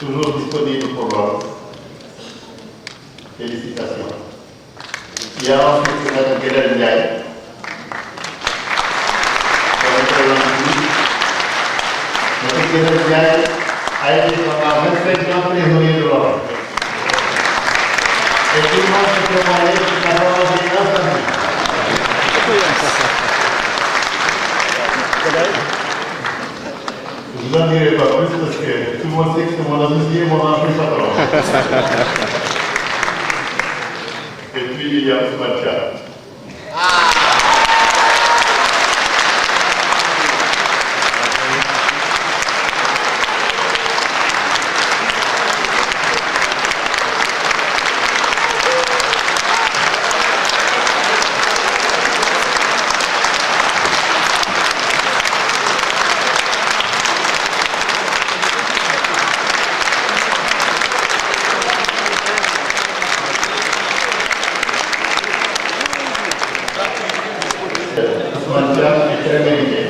toujours disponible pour l'homme. Félicitations. Il y a ensuite Mme Guélène Ndiaye. Mme Guélène Ndiaye a été pendant 25 ans trésorier de l'Europe. Et tout le monde se demandait si la parole est instable. Je n'en dirai pas plus parce que tout le monde sait que c'est mon associé et mon ancien patron. Et puis il y a Ousmane Chia. Ousmane Chia est très mérité.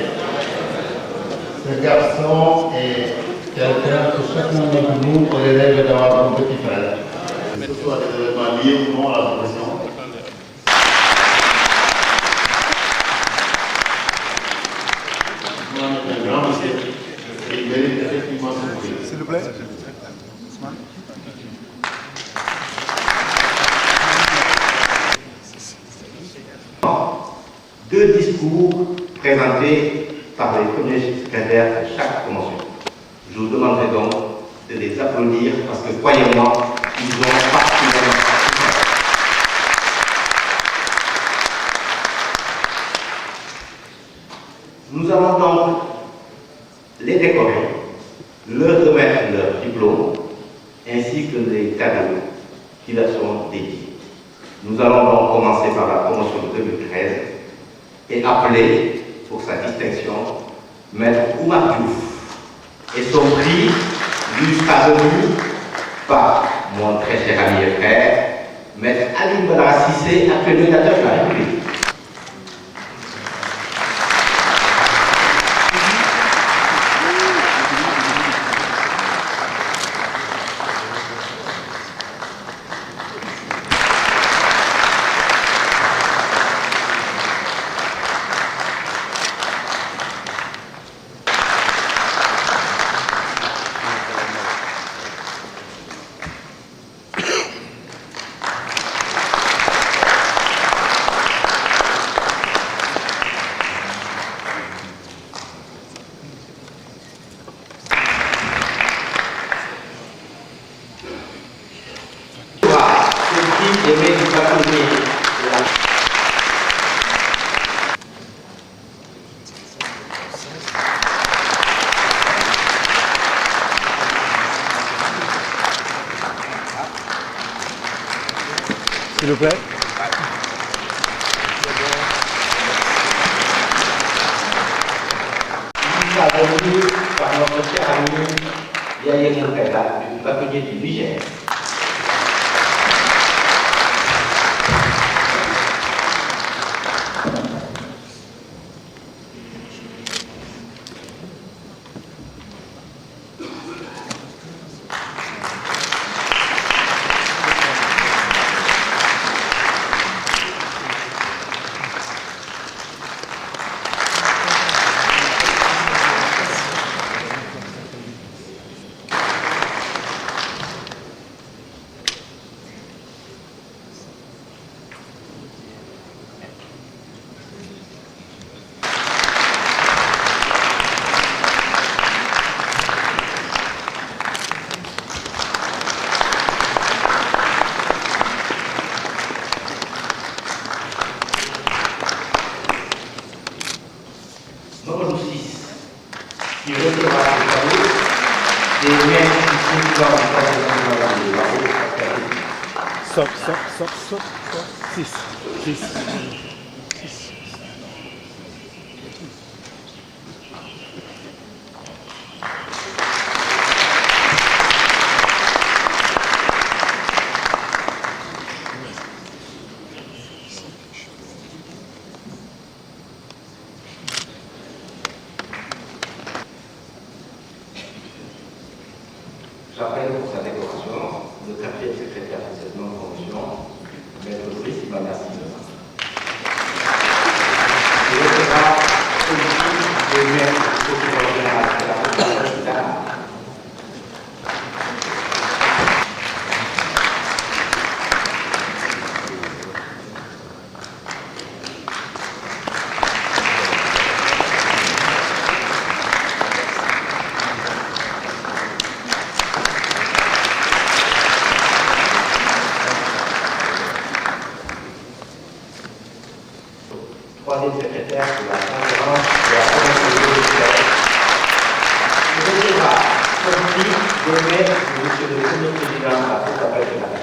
Ce garçon est quelqu'un que chacun d'entre nous aurait rêvé d'avoir comme petit frère. Que ce soit des événements liés ou non à la profession. Ousmane est un grand monsieur et il mérite effectivement ce prix. S'il vous plaît. Deux discours présentés par les premiers secrétaires de chaque promotion. Je vous demanderai donc de les applaudir parce que, croyez-moi, ils ont particulièrement. Nous allons donc les décorer, leur remettre leur diplôme ainsi que les cadeaux qui leur sont dédiés. Nous allons donc commencer par la promotion de 2013 et appeler pour sa distinction Maître Oumar Diouf. Et son prix lui sera remis par mon très cher ami et frère, Maître Aline Badara Cissé, actuel médiateur de la République. S'il vous plaît. Nous avons vu par notre cher ami Yahya Moukada, du bâtonnier du Niger. qui recevra le cadeau des maîtres qui sont dans le cadeau. Stop. 6. J'appelle pour sa décoration le 4e secrétaire de cette même promotion, Maître Brice Ibanassi. Il recevra celui de maître secrétaire général de la République de l'État. Troisième secrétaire de la conférence de la Convention européenne. Il recevra celui de maître de monsieur le premier président de la Cour d'appel de la Cour.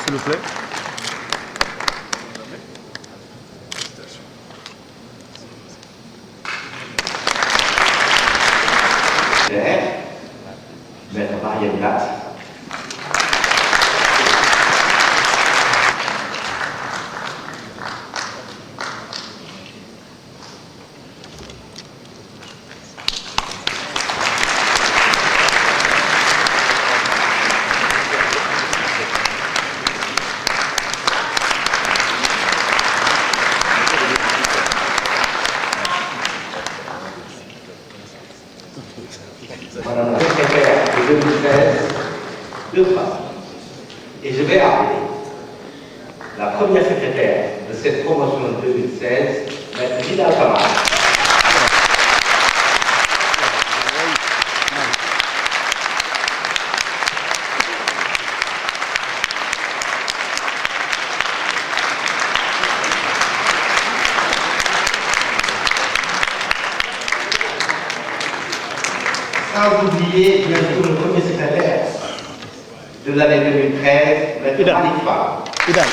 S'il vous plaît. Maître Marielle Blatt. Madame la secrétaire de 2013, deux phrases. Et je vais appeler la première secrétaire de cette promotion de 2016, Maître Vidal Kamara. Sans oublier, bien sûr, le premier secrétaire de l'année 2013, Maître Khalifa. Idal.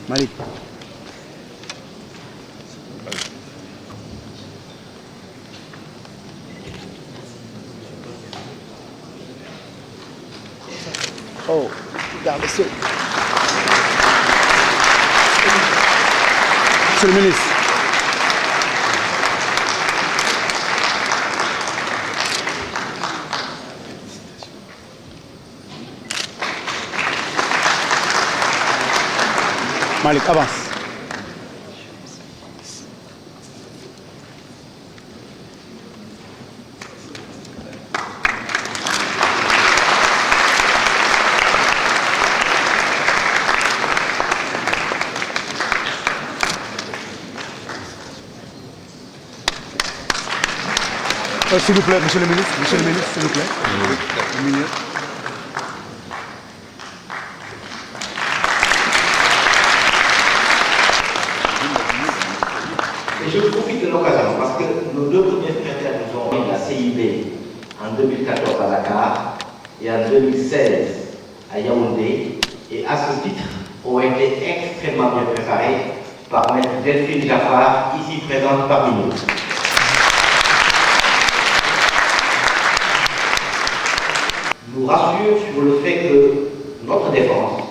Malik. Oh, regarde ça. Monsieur le ministre. Malik, avance. S'il vous plaît, monsieur le ministre, s'il vous plaît. Une minute. Et je profite de l'occasion parce que nos deux premiers secrétaires nous ont mis la CIB en 2014 à Dakar et en 2016 à Yaoundé, et à ce titre ont été extrêmement bien préparés par Maître Delphine Jaffar, ici présente parmi nous. Nous rassure sur le fait que notre défense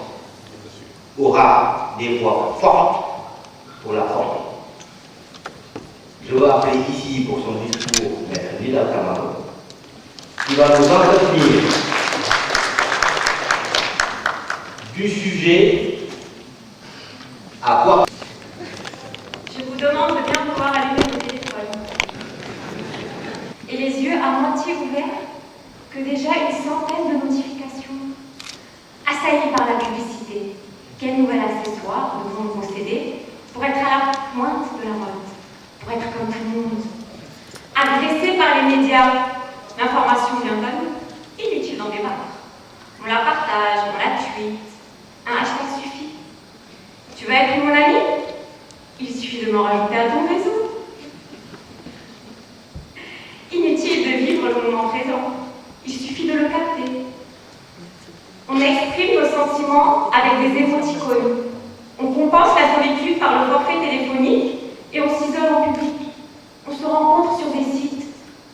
aura des voix fortes pour la former. Je veux appeler ici pour son discours Maître Vidal Kamara, qui va nous entretenir du sujet à quoi. Je vous demande de bien pouvoir allumer le téléphone et les yeux à moitié ouverts, que déjà une centaine de notifications, assaillies par la publicité. Quel nouvel accessoire devons-nous posséder pour être à la pointe de la mode, pour être comme tout le monde, agressés par les médias? L'information vient à nous, inutile d'en débattre. On la partage, on la tweet, un hashtag suffit. Tu vas être mon ami? Il suffit de m'en rajouter à ton réseau. Inutile de vivre le moment présent. Il suffit de le sentiments avec des émoticônes. On compense la solitude par le forfait téléphonique et on s'isole en public. On se rencontre sur des sites,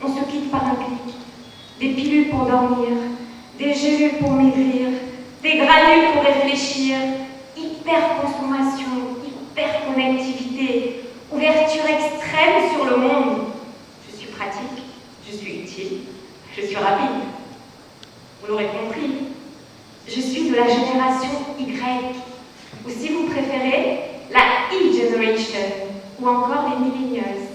on se quitte par un clic. Des pilules pour dormir, des gélules pour maigrir, des granules pour réfléchir, hyper-consommation, hyper-connectivité, ouverture extrême sur le monde. Je suis pratique, je suis utile, je suis rapide. Vous l'aurez compris, je suis de la génération Y, ou si vous préférez, la E-Generation, ou encore les Millennials.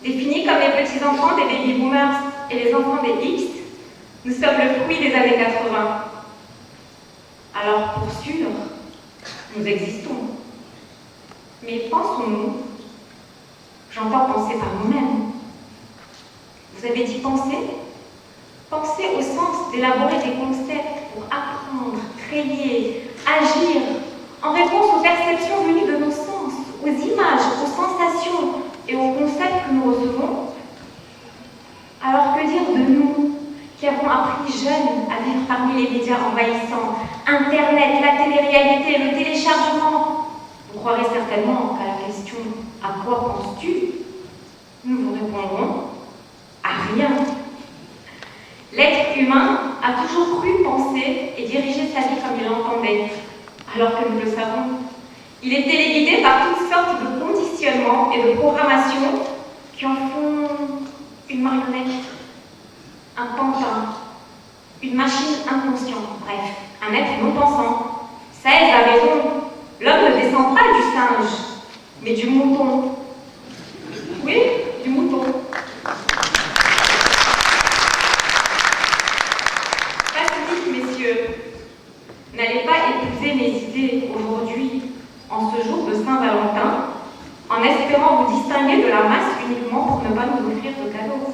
Définis comme les petits-enfants des baby boomers et les enfants des X, nous sommes le fruit des années 80. Alors pour sûr, nous existons. Mais pensons-nous, j'entends penser par nous-mêmes. Vous avez dit penser? Penser au sens d'élaborer des concepts pour apprendre, créer, agir, en réponse aux perceptions venues de nos sens, aux images, aux sensations et aux concepts que nous recevons. Alors que dire de nous, qui avons appris jeunes à vivre parmi les médias envahissants, Internet, la télé-réalité, le téléchargement? Vous croirez certainement qu'à la question « À quoi penses-tu ?», nous vous répondrons « À rien ». L'être humain a toujours cru penser et diriger sa vie comme il l'entendait, alors que nous le savons. Il est téléguidé par toutes sortes de conditionnements et de programmations qui en font une marionnette, un pantin, une machine inconsciente, bref, un être non pensant. 16 a raison, l'homme ne descend pas du singe, mais du mouton. Oui, du mouton. N'allez pas épouser mes idées aujourd'hui, en ce jour de Saint-Valentin, en espérant vous distinguer de la masse uniquement pour ne pas nous offrir de cadeaux.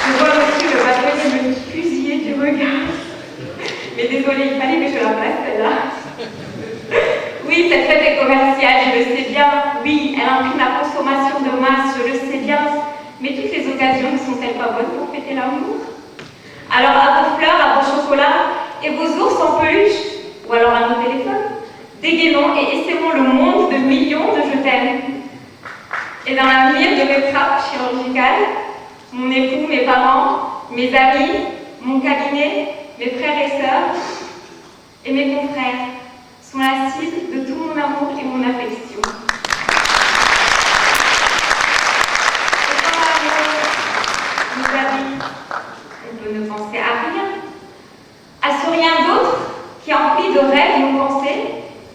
Je vois aussi le bâtonnier me fusiller du regard. Mais désolé, il fallait que je la place celle-là. Oui, cette fête est commerciale, je le sais bien. Oui, elle imprime la consommation de masse, je le sais bien. Mais toutes les occasions ne sont-elles pas bonnes pour fêter l'amour? Alors à vos fleurs, à vos chocolats et vos ours en peluche, ou alors à nos téléphones, dégainons et essaimons le monde de millions de je t'aime. Et dans la mire de mes frappes chirurgicales, mon époux, mes parents, mes amis, mon cabinet, mes frères et sœurs et mes confrères sont la cible de tout mon amour et mon affection. On peut ne penser à rien, à ce rien d'autre qui emplit de rêves nos pensées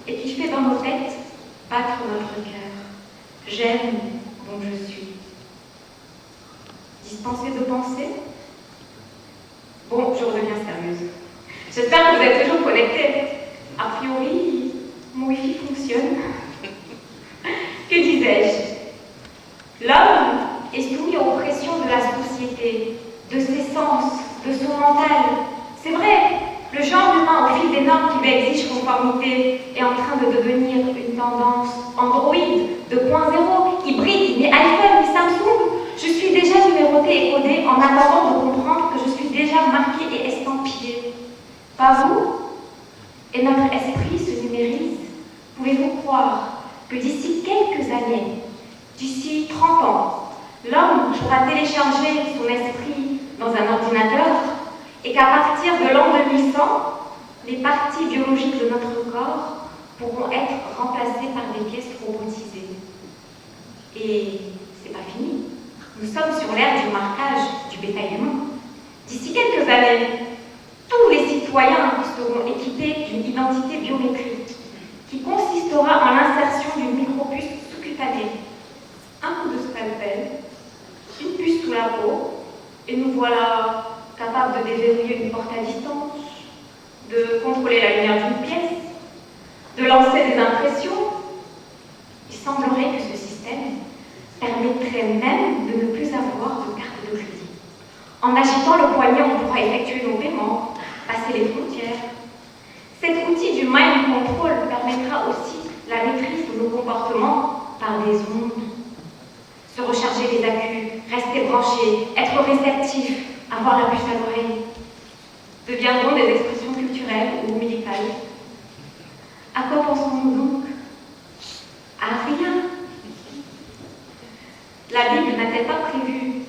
et qui fait dans nos têtes battre notre cœur. J'aime dont je suis. Dispensé de penser? Bon, je redeviens sérieuse. J'espère que vous êtes toujours connectés. A priori, mon Wi-Fi fonctionne. Que disais-je? L'homme est soumis aux pressions de la société, de ses sens, de son mental. C'est vrai, le genre humain, au fil des normes qui lui exigent conformité, est en train de devenir une tendance Android 2.0, hybride, ni iPhone, ni Samsung. Je suis déjà numérotée et codée en attendant de comprendre que je suis déjà marquée et estampillée. Pas vous? Et notre esprit se numérise. Pouvez-vous croire que d'ici quelques années, d'ici 30 ans, l'homme pourra télécharger son esprit dans un ordinateur et qu'à partir de l'an 2100, les parties biologiques de notre corps pourront être remplacées par des pièces robotisées. Et c'est pas fini. Nous sommes sur l'ère du marquage du bétail humain. D'ici quelques années, tous les citoyens seront équipés d'une identité biométrique qui consistera en l'insertion d'une micropuce sous-cutanée. Un coup de scalpel, une puce sous la peau, et nous voilà capables de déverrouiller une porte à distance, de contrôler la lumière d'une pièce, de lancer des impressions. Il semblerait que ce système permettrait même de ne plus avoir de carte de crédit. En agitant le poignet, on pourra effectuer nos paiements, passer les frontières. Cet outil du mind control permettra aussi la maîtrise de nos comportements par des ondes. Se recharger les accus, rester branché, être réceptif, avoir la puce à l'oreille. deviendront des expressions culturelles ou militaires. À quoi pensons-nous donc? À rien. La Bible n'a-t-elle pas prévu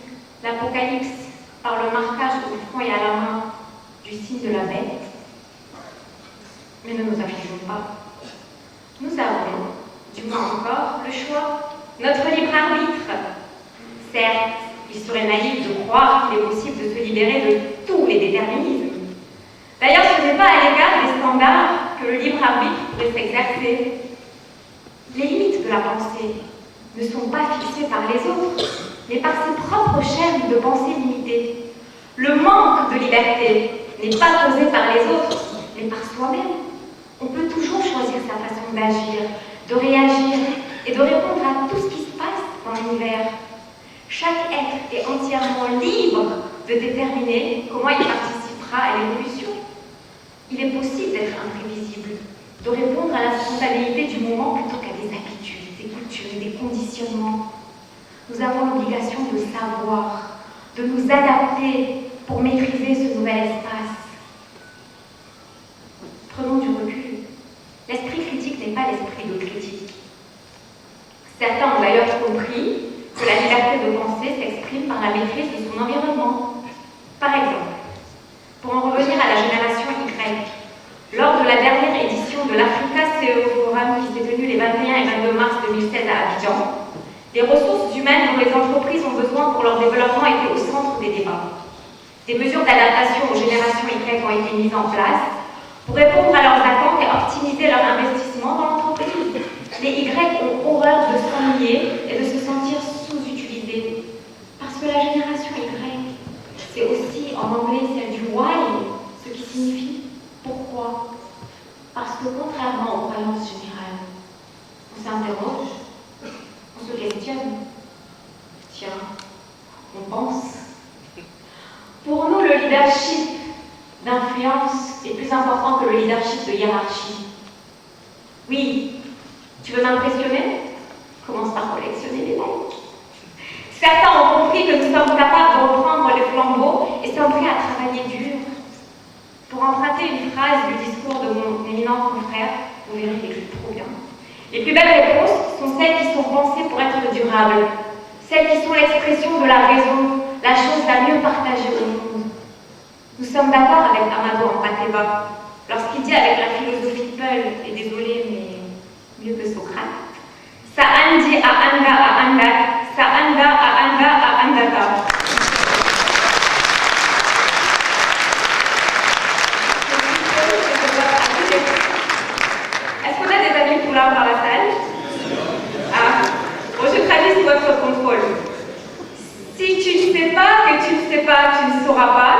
l'Apocalypse par le marquage au front et à la main du signe de la bête? Mais ne nous affligeons pas. Nous avons, du moins encore, le choix, notre libre arbitre. Certes, il serait naïf de croire qu'il est possible de se libérer de tous les déterminismes. D'ailleurs, ce n'est pas à l'égard des standards que le libre arbitre pourrait s'exercer. Les limites de la pensée ne sont pas fixées par les autres, mais par ses propres chaînes de pensée limitées. Le manque de liberté n'est pas causé par les autres, mais par soi-même. On peut toujours choisir sa façon d'agir, de réagir et de répondre à tout ce qui se passe dans l'univers. Chaque être est entièrement libre de déterminer comment il participera à l'évolution. Il est possible d'être imprévisible, de répondre à la spontanéité du moment plutôt qu'à des habitudes, des coutumes, des conditionnements. Nous avons l'obligation de savoir, de nous adapter pour maîtriser ce nouvel espace. Prenons du recul. L'esprit critique n'est pas l'esprit de critique. Certains ont d'ailleurs compris que la liberté de penser s'exprime par la maîtrise de son environnement. Par exemple, pour en revenir à la génération Y, lors de la dernière édition de l'Africa CEO Forum qui s'est tenue les 21 et 22 mars 2016 à Abidjan, les ressources humaines dont les entreprises ont besoin pour leur développement étaient au centre des débats. Des mesures d'adaptation aux générations Y ont été mises en place pour répondre à leurs attentes et optimiser leur investissement dans l'entreprise. Les Y ont horreur de s'ennuyer et de se sentir sous-utilisés. Parce que la génération Y, c'est aussi en anglais celle du why, ce qui signifie pourquoi. Parce que contrairement aux croyances générales, on s'interroge, on se questionne. Tiens, on pense. Pour nous, le leadership d'influence est plus important que le leadership de hiérarchie. Oui, tu veux m'impressionner? Commence par collectionner les likes. Certains ont compris que nous sommes capables de reprendre les flambeaux et sommes prêts à travailler dur. Pour emprunter une phrase du discours de mon éminent confrère, vous verrez qu'il écrit trop bien. Les plus belles réponses sont celles qui sont pensées pour être durables, celles qui sont l'expression de la raison, la chose la mieux partagée au monde. Nous sommes d'accord avec Amadou Mpateba lorsqu'il dit avec la philosophie Peul, et désolé mais mieux que Socrate, Sa andi a anda a anda, sa anda a anda a andata. Est-ce qu'on a des amis poulards dans la salle? Ah, bon, je traduis sous votre contrôle. Si tu ne sais pas que tu ne sais pas, tu ne sauras pas.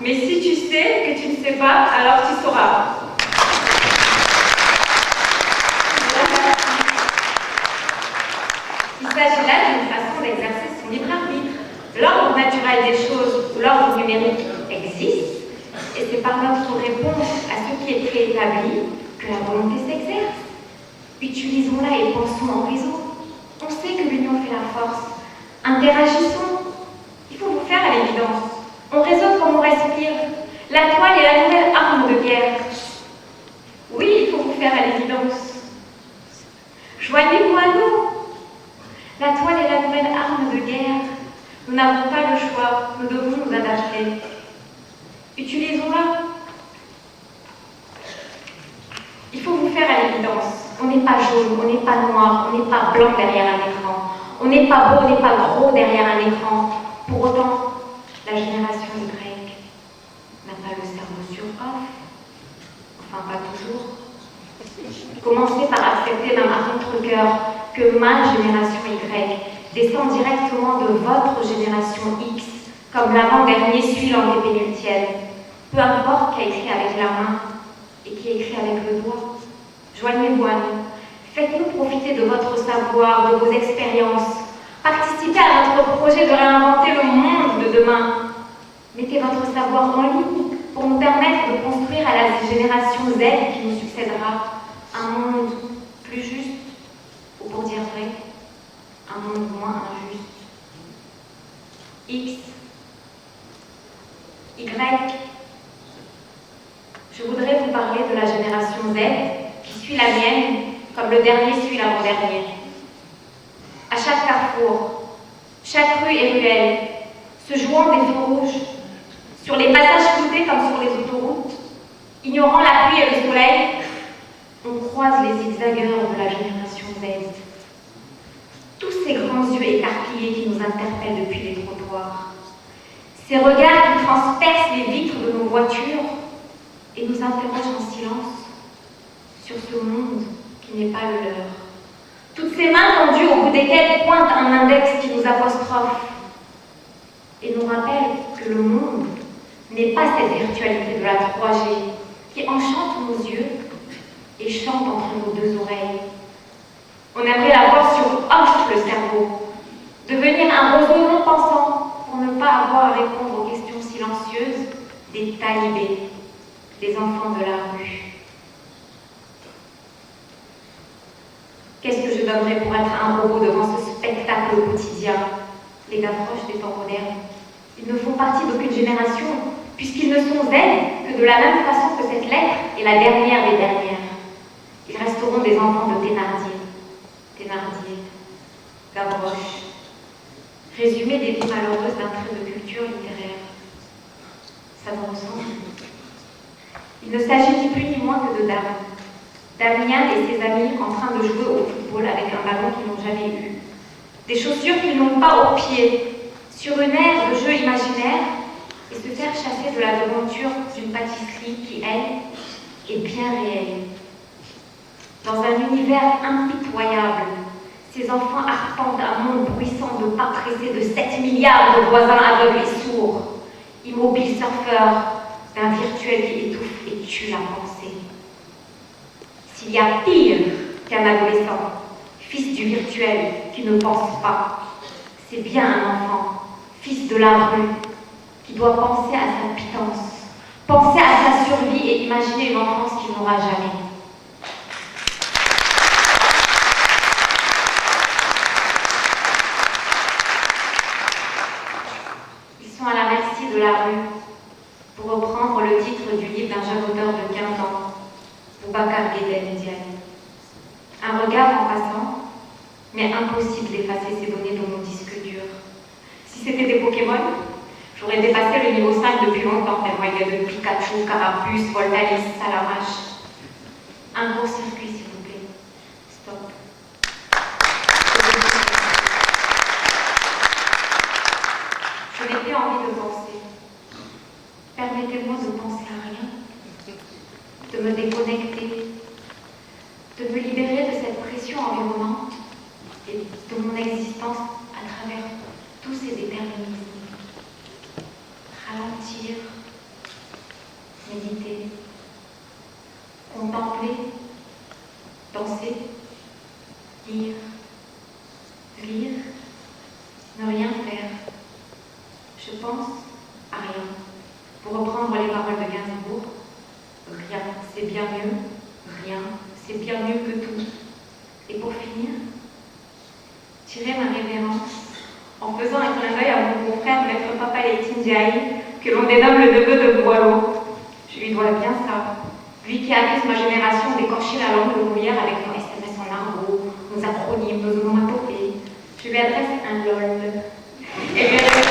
Mais si tu sais que tu ne sais pas, alors tu sauras. Il s'agit là d'une façon d'exercer son libre arbitre. L'ordre naturel des choses, l'ordre numérique existe, et c'est par notre réponse à ce qui est préétabli que la volonté s'exerce. Utilisons-la et pensons en réseau. On sait que l'union fait la force. Interagissons. Il faut vous faire à l'évidence. On raisonne comme on respire. La toile est la nouvelle arme de guerre. Oui, il faut vous faire à l'évidence. Joignez-vous à nous. La toile est la nouvelle arme de guerre. Nous n'avons pas le choix. Nous devons nous adapter. Utilisons-la. Il faut vous faire à l'évidence. On n'est pas jaune, on n'est pas noir, on n'est pas blanc derrière un écran. On n'est pas beau, on n'est pas gros derrière un écran. Pour autant, la génération Y n'a pas le cerveau sur off. Enfin, pas toujours. Commencez par accepter même à contre-cœur que ma génération Y descend directement de votre génération X, comme l'avant-dernier suit l'antépénultienne. Peu importe qui a écrit avec la main et qui a écrit avec le doigt. Joignez-vous à nous. Faites-nous profiter de votre savoir, de vos expériences. Participez à notre projet de réinventer le monde de demain. Mettez votre savoir en ligne pour nous permettre de construire à la génération Z qui nous succédera un monde plus juste, ou pour dire vrai, un monde moins injuste. X, Y, je voudrais vous parler de la génération Z qui suit la mienne comme le dernier suit l'avant-dernier. À chaque carrefour, chaque rue et ruelle, se jouant des feux rouges, sur les passages cloutés comme sur les autoroutes, ignorant la pluie et le soleil, on croise les zigzagueurs de la génération Z. Tous ces grands yeux écarquillés qui nous interpellent depuis les trottoirs. Ces regards qui transpercent les vitres de nos voitures et nous interrogent en silence sur ce monde qui n'est pas le leur. Toutes ces mains tendues au bout desquelles pointe un index qui nous apostrophe et nous rappelle que le monde n'est pas cette virtualité de la 3G qui enchante nos yeux et chante entre nos deux oreilles. On aimerait la voir sur off le cerveau, devenir un roseau non pensant pour ne pas avoir à répondre aux questions silencieuses des talibés, des enfants de la rue. Qu'est-ce que je donnerais pour être un robot devant ce spectacle quotidien? Les gavroches des temps modernes. Ils ne font partie d'aucune génération, puisqu'ils ne sont zen que de la même façon que cette lettre est la dernière des dernières. Ils resteront des enfants de Thénardier, Gavroche. Résumé des vies malheureuses d'un trait de culture littéraire. Ça me ressemble. Il ne s'agit ni plus ni moins que de dames. Damien et ses amis en train de jouer au football avec un ballon qu'ils n'ont jamais eu. Des chaussures qu'ils n'ont pas aux pieds, sur une aire de jeu imaginaire, et se faire chasser de la devanture d'une pâtisserie qui, elle, est bien réelle. Dans un univers impitoyable, ces enfants arpentent un monde bruissant de pas pressés de 7 milliards de voisins aveugles et sourds, immobiles surfeurs d'un virtuel qui étouffe et tue la pensée. S'il y a pire qu'un adolescent, fils du virtuel qui ne pense pas, c'est bien un enfant, fils de la rue, qui doit penser à sa pitance, penser à sa survie et imaginer une enfance qu'il n'aura jamais. Ils sont à la merci de la rue, pour reprendre le titre du livre d'un jeune auteur de 15 ans, Boubacar Gueden Diagne. Un regard en passant, mais impossible d'effacer ces données de mon disque dur. Si c'était des Pokémon, j'aurais dépassé le niveau 5 depuis longtemps, tellement il y a de Pikachu, Carapuce, Voltalis, Salamache. Un gros circuit, s'il vous plaît. Stop. Je n'ai plus envie de penser. Permettez-moi de penser à rien, de me déconnecter, de me libérer de cette pression environnante et de mon existence à travers tous ces déterminismes. Ralentir, méditer, contempler, danser, lire, ne rien faire. Je pense à rien. Pour reprendre les paroles de Gainsbourg, rien, c'est bien mieux, rien, c'est bien mieux que tout. Et pour finir, tirer ma révérence en faisant un clin d'œil à mon confrère, maître Papa Leïtine Diaye, que l'on dénomme le neveu de Boileau. Je lui dois bien ça. Lui qui accuse ma génération d'écorcher la langue de Molière avec nos SMS en argot, nos acronymes, nos onomatopées. Je lui adresse un lol. Et lui adresse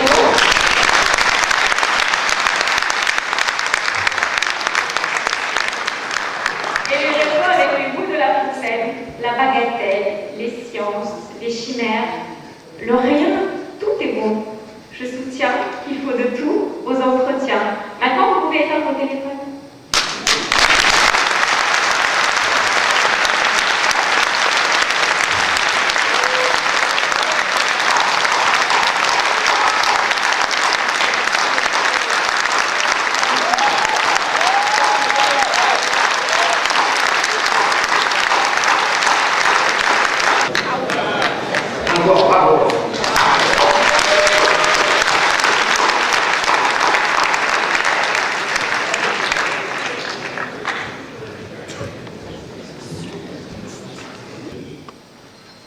avec le goût de la fontaine, la bagatelle, les sciences, les chimères, le rien, tout est bon. Je soutiens qu'il faut de tout aux entretiens. Maintenant, vous pouvez éteindre vos téléphones. Encore bravo.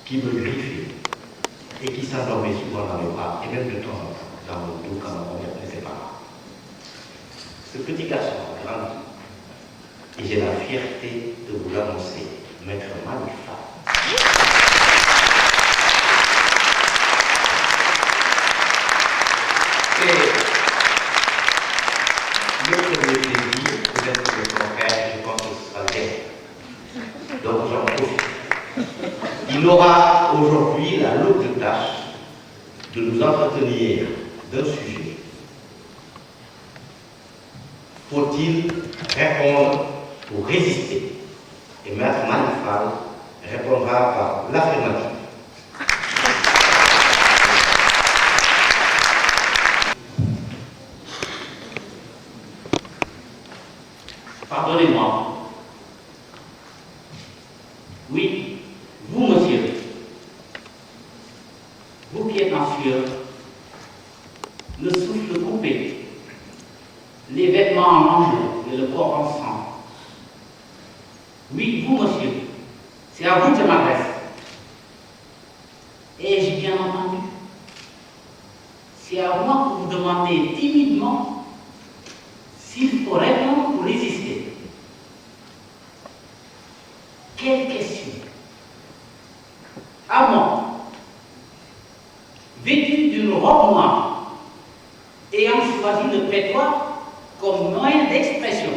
Qui me griffait et qui s'endormait souvent dans les bras et même de temps en temps dans mon dos quand ma mère n'était pas là. Ce petit garçon a grandi et j'ai la fierté de vous l'annoncer, Maître Manifa. Et le premier plaisir, peut-être que le confrère, je pense que ce sera bien. Donc j'en profite. Il aura aujourd'hui la lourde tâche de nous entretenir d'un sujet. Faut-il répondre ou résister? Et Maître Manifa répondra par l'affirmative. Pardonnez-moi. Oui, vous, monsieur, vous qui êtes en sueur, le souffle coupé, les vêtements en lambeaux et le corps en sang. Oui, vous, monsieur, c'est à vous que je m'adresse. Ai-je bien entendu? C'est à moi que vous demandez timidement s'il faut répondre ou résister. Quelle question? À moi, vêtu d'une robe noire, ayant choisi le prétoire comme moyen d'expression.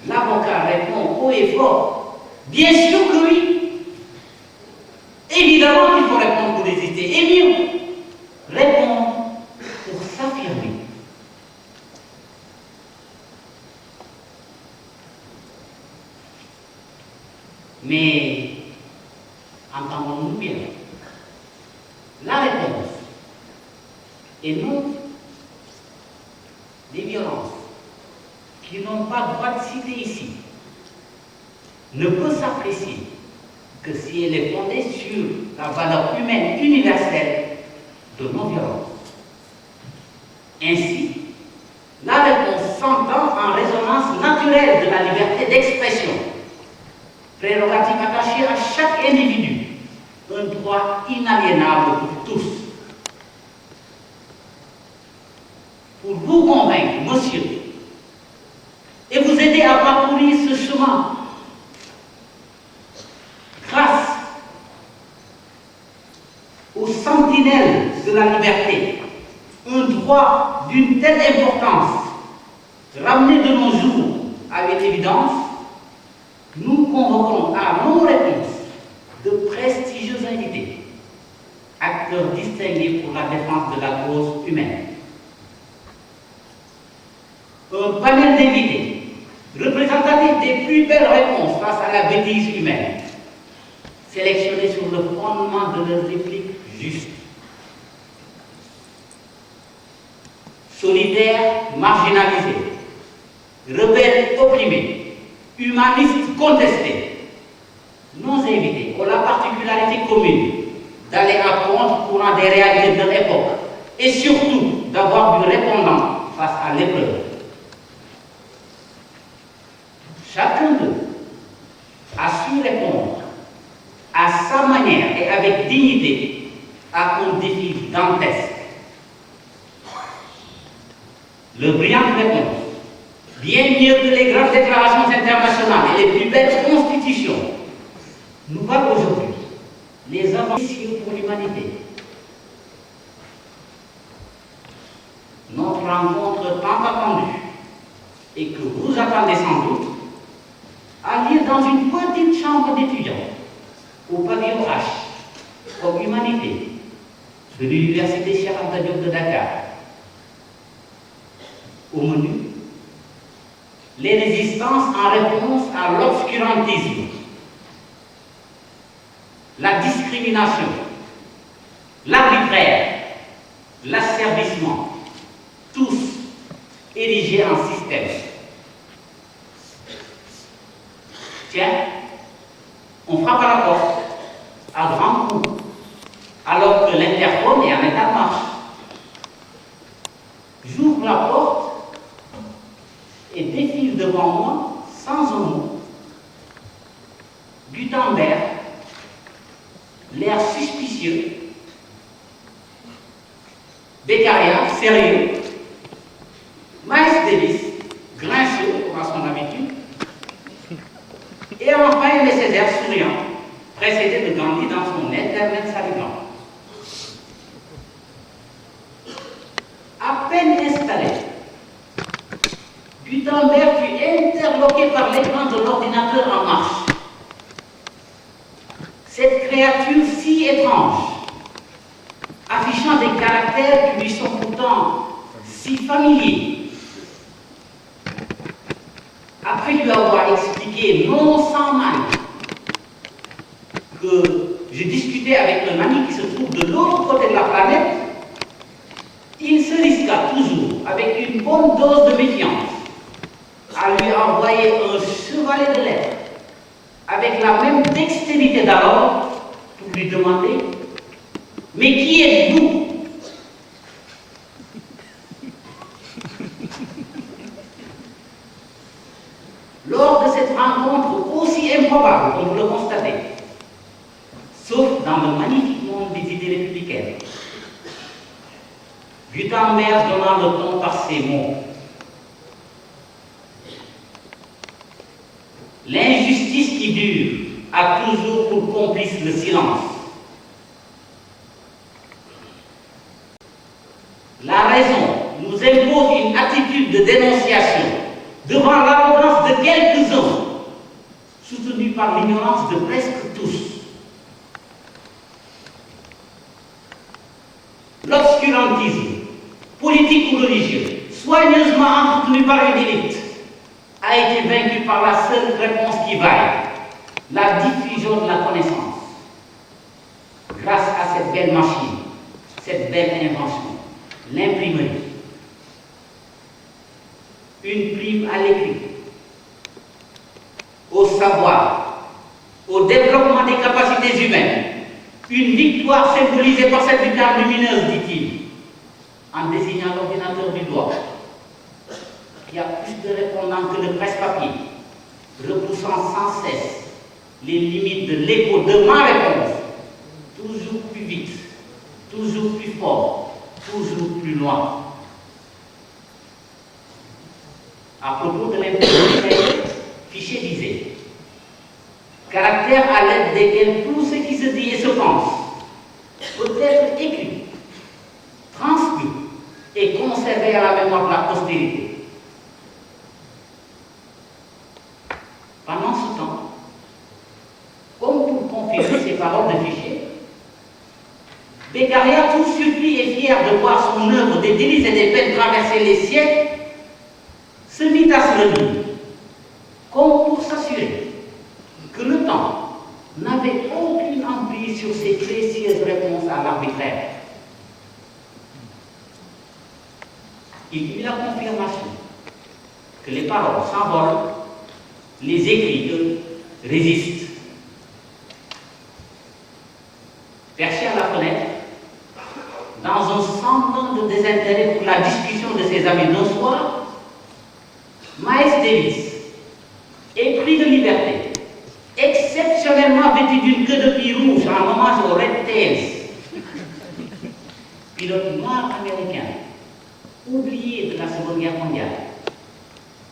L'avocat répond haut et fort, bien sûr que oui. Évidemment qu'il faut répondre pour résister, et mieux, répondre pour s'affirmer. Mais, entendons-nous bien, la réponse, et non des violences qui n'ont pas droit de citer ici, ne peut s'apprécier que si elle est fondée sur la valeur humaine universelle de non-violence. Ainsi, la réponse s'entend en résonance naturelle de la liberté d'expression, prérogative attachée à chaque individu, un droit inaliénable pour tous. Pour vous convaincre, monsieur, et vous aider à parcourir ce chemin, grâce aux sentinelles de la liberté, un droit d'une telle importance, ramené de nos jours à une évidence, nous convoquons à nos réponses de prestigieux invités, acteurs distingués pour la défense de la cause humaine. Un panel d'invités, représentatif des plus belles réponses face à la bêtise humaine, sélectionnés sur le fondement de leurs répliques justes. Solidaires marginalisés, rebelles opprimés, humanistes contestés, nos invités ont la particularité commune d'aller à contre-courant des réalités de l'époque et surtout d'avoir du répondant face à l'épreuve. Chacun d'eux a su répondre à sa manière et avec dignité à un défi dantesque. Le brillant réponse, bien mieux que les grandes déclarations internationales et les plus belles constitutions, nous valent aujourd'hui les avancées pour l'humanité. Notre rencontre tant attendue et que vous attendez sans doute a lieu dans une petite chambre d'étudiants au pavillon H, comme humanité, de l'université Cheikh Anta Diop de Dakar. Au menu, les résistances en réponse à l'obscurantisme, la discrimination, l'arbitraire, l'asservissement, tous érigés en système. Tiens, on frappe à la porte, à grands coups, alors que l'interphone est en état de marche. J'ouvre la porte et défile devant moi, sans un mot, Gutenberg, l'air suspicieux, Beccaria, sérieux, Miles Davis, grincheux, comme à son habitude, Gutenberg fut interloqué par l'écran de l'ordinateur en marche. Cette créature si étrange, affichant des caractères qui lui sont pourtant si familiers, après lui avoir expliqué non sans mal que je discutais avec un ami qui se trouve de l'autre côté de la planète, il se risqua toujours, avec une bonne dose de méfiance, à lui envoyer un chevalet de lettres, avec la même dextérité d'alors, pour lui demander « Mais qui êtes-vous » Lors de cette rencontre aussi improbable, comme vous le constatez, sauf dans le magnifique monde des idées républicaines, Gutenberg donnant le ton par ces mots. L'injustice qui dure a toujours pour complice le silence. La raison nous impose une attitude de dénonciation devant l'arrogance de quelques-uns, soutenue par l'ignorance de presque tous. L'obscurantisme, politique ou religieux, soigneusement entretenu par une élite, a été vaincu par la seule réponse qui vaille, la diffusion de la connaissance. Grâce à cette belle machine, cette belle invention, l'imprimerie. Une prime à l'écrit, au savoir, au développement des capacités humaines, une victoire symbolisée par cette lucarne lumineuse, dit-il, en désignant l'ordinateur du doigt, qui a plus de répondants que le presse-papier, repoussant sans cesse les limites de l'écho de ma réponse, toujours plus vite, toujours plus fort, toujours plus loin. À propos de l'imprimerie, Fichet disait « Caractère à l'aide desquels tout ce qui se dit et se pense peut être écrit, transmis et conservé à la mémoire de la postérité. » Pendant ce temps, comme pour confirmer ces paroles de Fichet, Beccaria, tout surpris et fier de voir son œuvre des délices et des peines traverser les siècles, se mit à se relire, comme pour s'assurer que le temps n'avait aucune emprise sur ses précieuses réponses à l'arbitraire. Il eut la confirmation que les paroles s'envolent, les écrits, eux, résistent. Perché à la fenêtre, dans un semblant de désintérêt pour la discussion de ses amis d'un soir, Miles Davis, épris de liberté, exceptionnellement vêtu d'une queue de pied rouge en hommage aux Red Tails, pilote noir américain, oublié de la Seconde Guerre mondiale,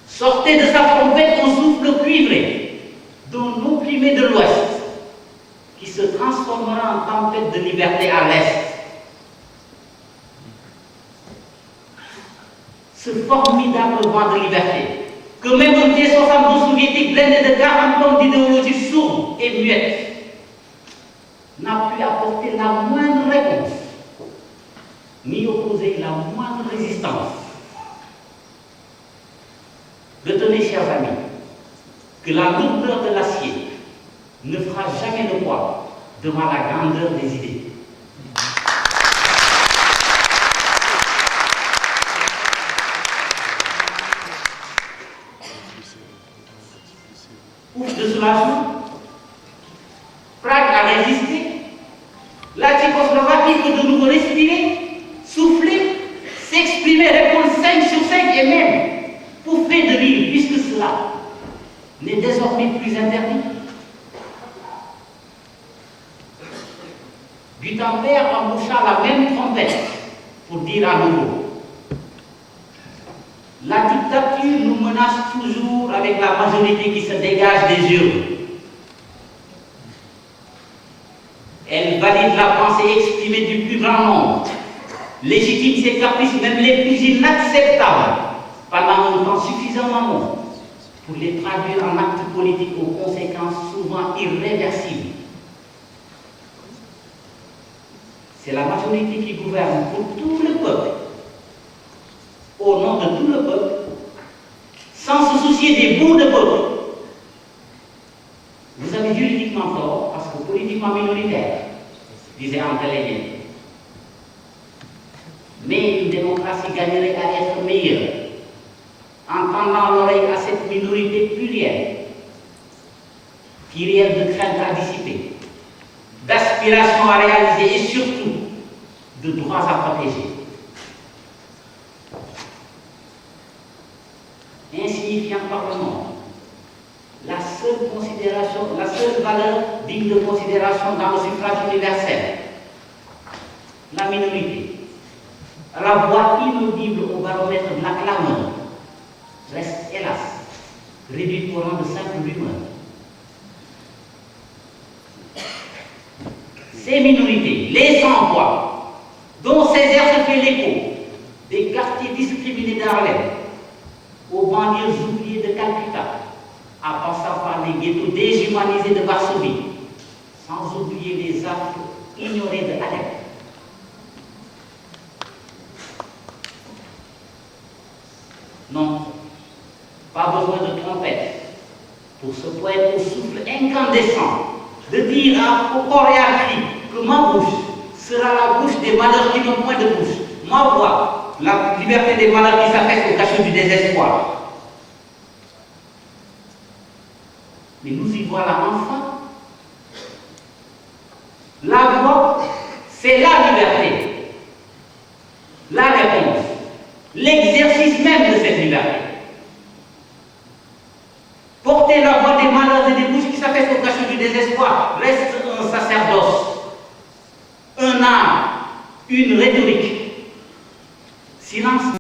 sortait de sa trompette un souffle cuivré d'un opprimé de l'Ouest qui se transformera en tempête de liberté à l'Est. Ce formidable vent de liberté, que même un T-72 soviétique blindé de 40 tonnes d'idéologie sourde et muette n'a pu apporter la moindre réponse, ni opposer la moindre résistance. Retenez, chers amis, que la lourdeur de l'acier ne fera jamais le poids devant la grandeur des idées. Ouf de soulagement, Prague a résisté, la Tchécoslovaquie peut de nouveau respirer, souffler, s'exprimer, répondre 5 sur 5 et même pour fait de rire, puisque cela n'est désormais plus interdit. Gutenberg emboucha la même trompette pour dire à nouveau: la dictature nous menace toujours avec la majorité qui se dégage des urnes. Elle valide la pensée exprimée du plus grand nombre, légitime ses caprices, même les plus inacceptables, pendant un temps suffisamment long pour les traduire en actes politiques aux conséquences souvent irréversibles. C'est la majorité qui gouverne pour tout le peuple, au nom de tout le peuple, sans se soucier des bouts de peuple. Vous avez juridiquement tort parce que politiquement minoritaire, disait André Lénine. Mais une démocratie gagnerait à être meilleure en tendant l'oreille à cette minorité plurielle qui rêve de crainte à dissiper, d'aspiration à réaliser et surtout de droits à protéger. Insignifiant par le monde, la seule valeur digne de considération dans le suffrage universel, la minorité, la voix inaudible au baromètre de la clameur, reste hélas réduite au rang de simple rumeur. Ces minorités, les sans-voix, dont Césaire se fait l'écho, des quartiers discriminés d'Harlem, aux banlieues oubliées de Calcutta, à passant par les ghettos déshumanisés de Varsovie, sans oublier les actes ignorés de Alep. Non, pas besoin de trompette pour ce poète au souffle incandescent de dire au corps et à cri que ma bouche sera la bouche des malheurs qui n'ont point de bouche. Ma voix, la liberté des malheurs qui s'affaissent au cachot du désespoir. Mais nous y voilà enfin. La voix, c'est la liberté. La réponse, l'exercice même de cette liberté. Porter la voix des malheurs et des bouches qui s'affaissent au cachot du désespoir reste un sacerdoce, un art, une rhétorique. Silence.